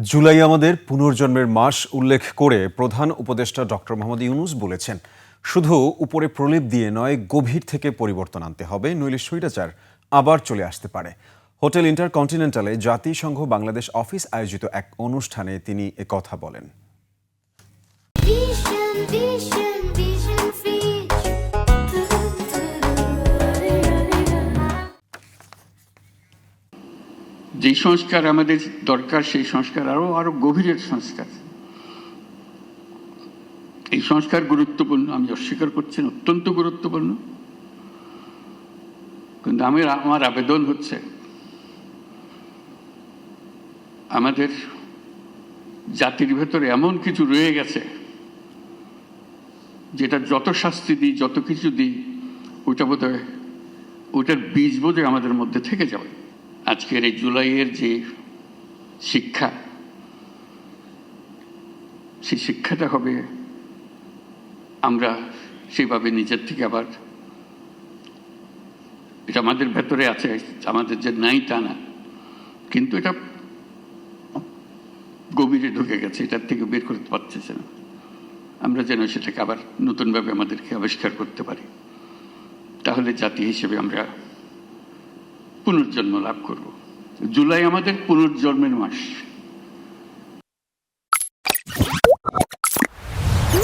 জুলাই আমাদের পুনর্জন্মের মাস উল্লেখ করে প্রধান উপদেষ্টা ডক্টর মোহাম্মদ ইউনূস বলেছেন, শুধু উপরে প্রলেপ দিয়ে নয়, গভীর থেকে পরিবর্তন আনতে হবে, নইলে স্বৈরাচার আবার চলে আসতে পারে। হোটেল ইন্টারকন্টিনেন্টালে জাতিসংঘ বাংলাদেশ অফিস আয়োজিত এক অনুষ্ঠানে তিনি একথা বলেন। যে সংস্কার আমাদের দরকার, সেই সংস্কার আরো গভীরের সংস্কার। এই সংস্কার গুরুত্বপূর্ণ, আমি অস্বীকার করছি না, অত্যন্ত গুরুত্বপূর্ণ। কিন্তু আমার আবেদন হচ্ছে, আমাদের জাতির ভেতরে এমন কিছু রয়ে গেছে যেটা যত শাস্তি দিই, যত কিছু দিই, ওইটা বোধহয় ওইটার বীজ বোধহয় আমাদের মধ্যে থেকে যাবে। আজকের এই জুলাইয়ের যে শিক্ষা, সেই শিক্ষাটা হবে আমরা সেভাবে নিজের থেকে আবার, এটা আমাদের ভেতরে আছে, আমাদের যে নাই তা না, কিন্তু এটা গভীরে ঢুকে গেছে, এটার থেকে বের করতে পারতেছে না। আমরা যেন সেটাকে আবার নতুনভাবে আমাদেরকে আবিষ্কার করতে পারি, তাহলে জাতি হিসেবে আমরা পুনর্জন্ম লাভ করব। জুলাই আমাদের পুনর্জন্মের মাস।